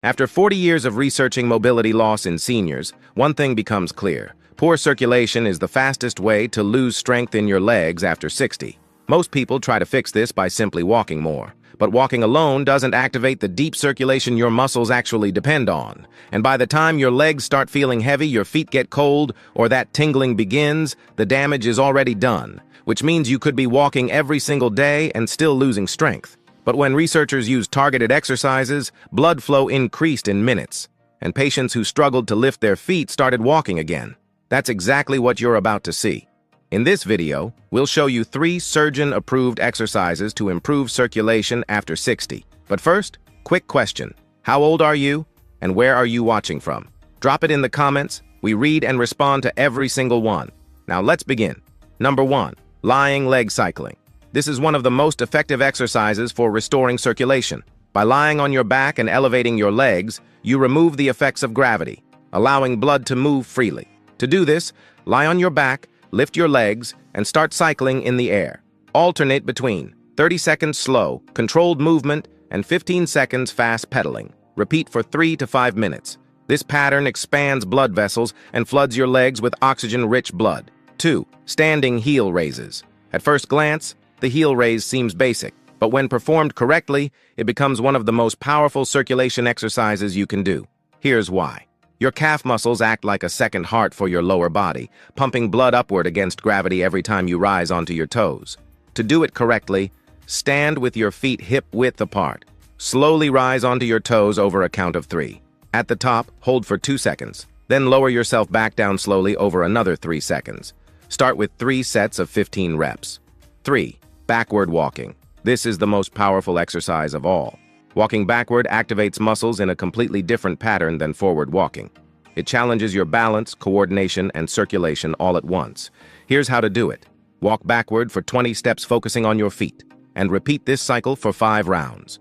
After 40 years of researching mobility loss in seniors, one thing becomes clear. Poor circulation is the fastest way to lose strength in your legs after 60. Most people try to fix this by simply walking more. But walking alone doesn't activate the deep circulation your muscles actually depend on. And by the time your legs start feeling heavy, your feet get cold, or that tingling begins, the damage is already done, which means you could be walking every single day and still losing strength. But when researchers used targeted exercises, blood flow increased in minutes, and patients who struggled to lift their feet started walking again. That's exactly what you're about to see. In this video, we'll show you 3 surgeon-approved exercises to improve circulation after 60. But first, quick question. How old are you, and where are you watching from? Drop it in the comments. We read and respond to every single one. Now let's begin. Number 1. Lying leg cycling. This is one of the most effective exercises for restoring circulation. By lying on your back and elevating your legs, you remove the effects of gravity, allowing blood to move freely. To do this, lie on your back, lift your legs, and start cycling in the air. Alternate between 30 seconds slow, controlled movement, and 15 seconds fast pedaling. Repeat for 3 to 5 minutes. This pattern expands blood vessels and floods your legs with oxygen-rich blood. 2. Standing heel raises. At first glance, the heel raise seems basic, but when performed correctly, it becomes one of the most powerful circulation exercises you can do. Here's why. Your calf muscles act like a second heart for your lower body, pumping blood upward against gravity every time you rise onto your toes. To do it correctly, stand with your feet hip-width apart. Slowly rise onto your toes over a count of 3. At the top, hold for 2 seconds. Then lower yourself back down slowly over another 3 seconds. Start with 3 sets of 15 reps. 3. Backward walking. This is the most powerful exercise of all. Walking backward activates muscles in a completely different pattern than forward walking. It challenges your balance, coordination, and circulation all at once. Here's how to do it. Walk backward for 20 steps focusing on your feet, and repeat this cycle for 5 rounds.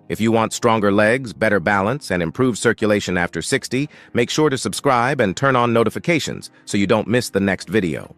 If you want stronger legs, better balance, and improved circulation after 60, make sure to subscribe and turn on notifications so you don't miss the next video.